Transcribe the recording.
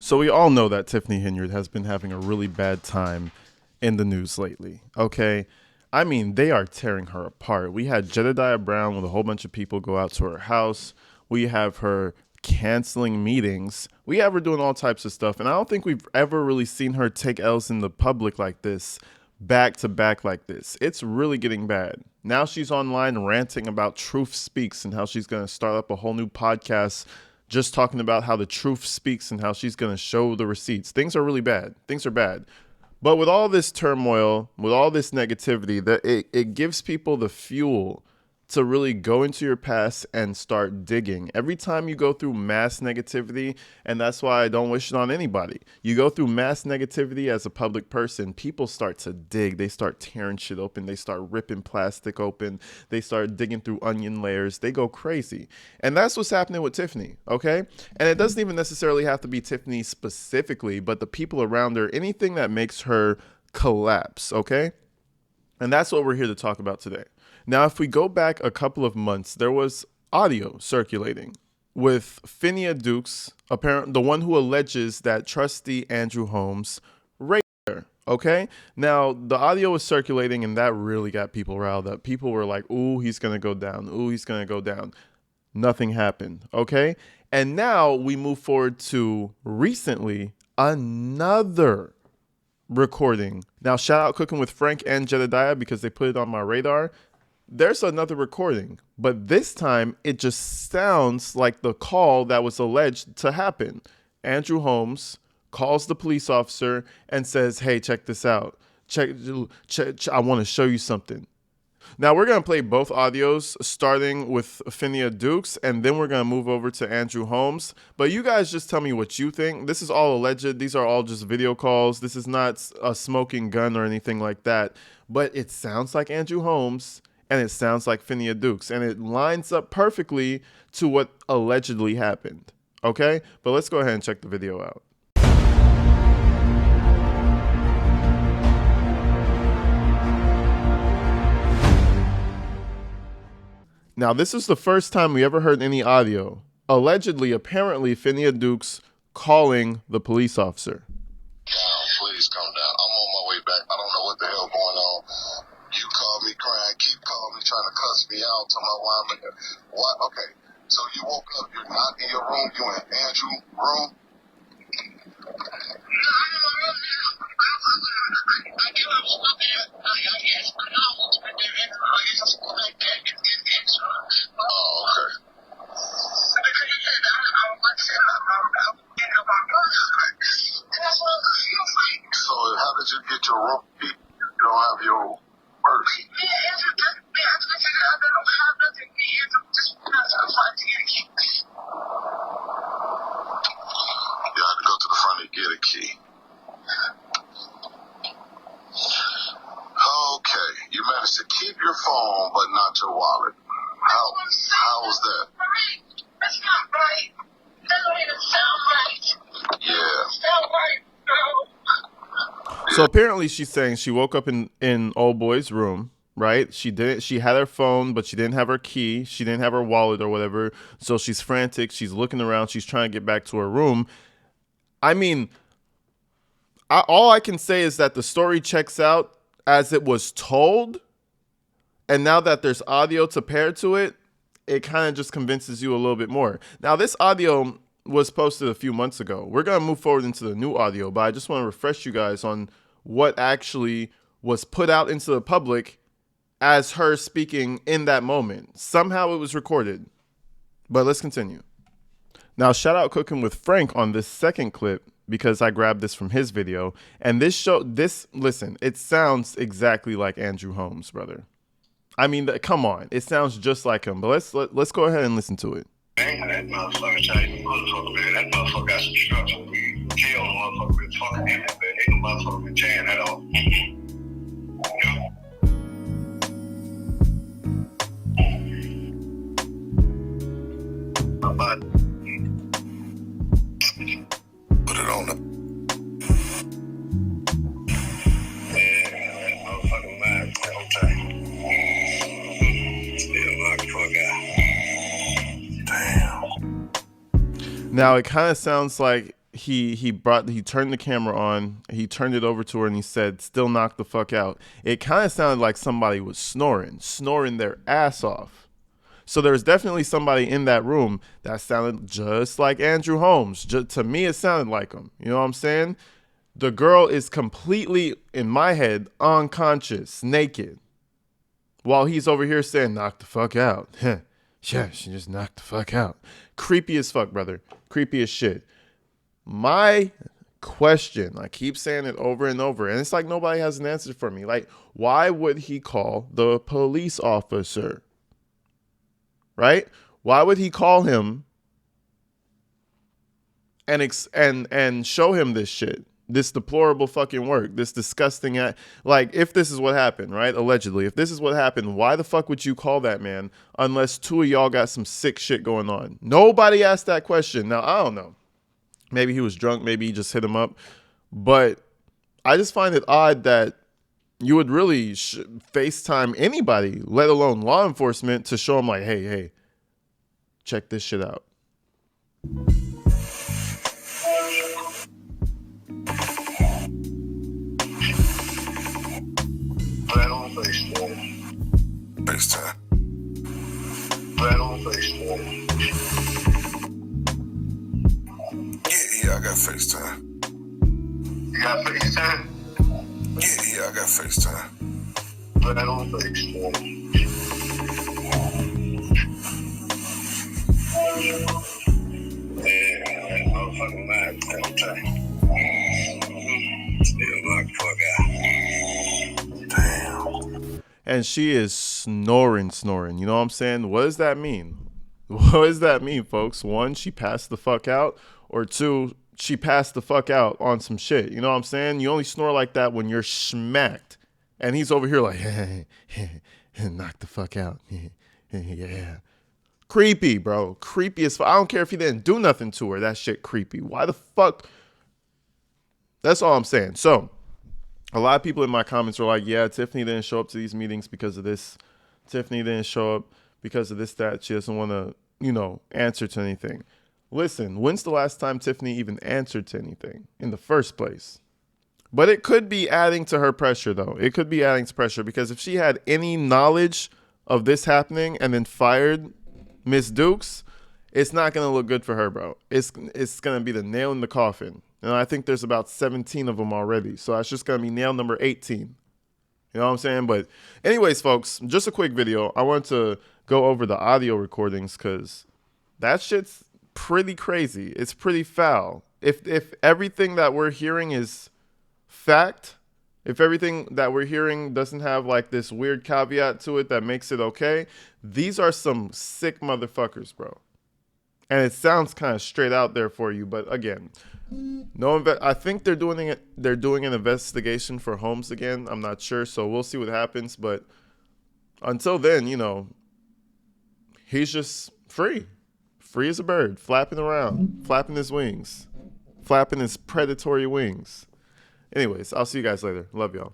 So we all know that Tiffany Henyard has been having a really bad time in the news lately. Okay. I mean, they are tearing her apart. We had Jedediah Brown with a whole bunch of people go out to her house. We have her canceling meetings. We have her doing all types of stuff. And I don't think we've ever really seen her take L's in the public like this, back to back like this. It's really getting bad. Now she's online ranting about Truth Speaks and how she's going to start up a whole new podcast just talking about how the truth speaks and how she's going to show the receipts. Things are really bad. Things are bad. But with all this turmoil, with all this negativity, it gives people the fuel to really go into your past and start digging. Every time you go through mass negativity, and that's why I don't wish it on anybody, you go through mass negativity as a public person, people start to dig. They start tearing shit open. They start ripping plastic open. They start digging through onion layers. They go crazy. And that's what's happening with Tiffany, okay? And it doesn't even necessarily have to be Tiffany specifically, but the people around her, anything that makes her collapse, okay? And that's what we're here to talk about today. Now, if we go back a couple of months, there was audio circulating with Finia Dukes, apparently the one who alleges that trustee Andrew Holmes raped her. Okay. Now, the audio was circulating and that really got people riled up. People were like, ooh, he's going to go down. Ooh, he's going to go down. Nothing happened. Okay. And now we move forward to recently another recording. Now, shout out Cooking with Frank and Jedediah because they put it on my radar. There's another recording, but this time it just sounds like the call that was alleged to happen. Andrew Holmes calls the police officer and says, hey, check this out. Check, I want to show you something. Now, we're going to play both audios, starting with Finia Dukes, and then we're going to move over to Andrew Holmes. But you guys just tell me what you think. This is all alleged. These are all just video calls. This is not a smoking gun or anything like that. But it sounds like Andrew Holmes, and it sounds like Finia Dukes, and it lines up perfectly to what allegedly happened. Okay? But let's go ahead and check the video out. Now, this is the first time we ever heard any audio. Allegedly, apparently, Finia Dukes calling the police officer. Please calm down. I'm on my way back. I don't know what the hell going on. You call me crying, keep calling me, trying to cuss me out. Tell my why I'm in here. What? Okay. So you woke up, you're not in your room, you in Andrew's room? Oh, okay. So how did you get your room key? You don't have your purse. You had to go to the front and get a key. Okay, you managed to keep your phone, but not your wallet. How was that? That's not right. That don't even sound right. Yeah. Sound right, bro. So apparently she's saying she woke up in old boy's room, right? She had her phone, but she didn't have her key. She didn't have her wallet or whatever. So she's frantic. She's looking around. She's trying to get back to her room. I mean, all I can say is that the story checks out as it was told. And now that there's audio to pair to it, it kind of just convinces you a little bit more. Now, this audio was posted a few months ago. We're going to move forward into the new audio, but I just want to refresh you guys on what actually was put out into the public as her speaking in that moment. Somehow it was recorded, but let's continue. Now, shout out Cooking with Frank on this second clip because I grabbed this from his video. And listen, it sounds exactly like Andrew Holmes, brother. I mean, come on. It sounds just like him, but let's go ahead and listen to it. Man, that motherfucker changed the motherfucker, man. That motherfucker got some structure. We kill the motherfucker with fucking him, but ain't no motherfucker with Jan at all. But Put it on the... yeah, that motherfucker mad for the whole time. Still like for a guy. Damn. Now, it kind of sounds like he turned the camera on, he turned it over to her, and he said, "Still knock the fuck out." It kind of sounded like somebody was snoring their ass off. So there's definitely somebody in that room that sounded just like Andrew Holmes. To me, it sounded like him. You know what I'm saying? The girl is completely, in my head, unconscious, naked, while he's over here saying, "Knock the fuck out." Yeah, she just knocked the fuck out. Creepy as fuck, brother. Creepy as shit. My question, I keep saying it over and over, and it's like nobody has an answer for me. Like, why would he call the police officer? Right? Why would he call him and show him this shit? This deplorable fucking work, this disgusting act. Like, if this is what happened, right? Allegedly, if this is what happened, why the fuck would you call that man unless two of y'all got some sick shit going on? Nobody asked that question. Now, I don't know. Maybe he was drunk. Maybe he just hit him up. But I just find it odd that you would really FaceTime anybody, let alone law enforcement, to show them like, hey, check this shit out. Right on FaceTime. FaceTime. Right on FaceTime. Yeah, I got FaceTime. You got FaceTime? Yeah, I got FaceTime. Right on FaceTime. Yeah, motherfucking mad every time. Still knock the fuck out. Damn. And she is snoring. You know what I'm saying? What does that mean? What does that mean, folks? One, she passed the fuck out. Or two, she passed the fuck out on some shit. You know what I'm saying? You only snore like that when you're smacked. And he's over here like, knock the fuck out. Yeah. Creepy, bro. Creepy as fuck. I don't care if he didn't do nothing to her. That shit creepy. Why the fuck? That's all I'm saying. So, a lot of people in my comments are like, yeah, Tiffany didn't show up to these meetings because of this. Tiffany didn't show up because of this, that. She doesn't want to, answer to anything. Listen, when's the last time Tiffany even answered to anything in the first place? But it could be adding to her pressure, though. It could be adding to pressure because if she had any knowledge of this happening and then fired Miss Dukes, it's not going to look good for her, bro. It's going to be the nail in the coffin. And I think there's about 17 of them already. So that's just going to be nail number 18. You know what I'm saying? But anyways, folks, just a quick video. I want to go over the audio recordings because that shit's pretty crazy. It's pretty foul. If everything that we're hearing is fact, if everything that we're hearing doesn't have like this weird caveat to it that makes it okay, these are some sick motherfuckers, bro. And it sounds kind of straight out there for you, but again, I think they're doing an investigation for Holmes again. I'm not sure, so we'll see what happens, but until then, he's just free as a bird, flapping around, flapping his wings, flapping his predatory wings. Anyways, I'll see you guys later. Love y'all.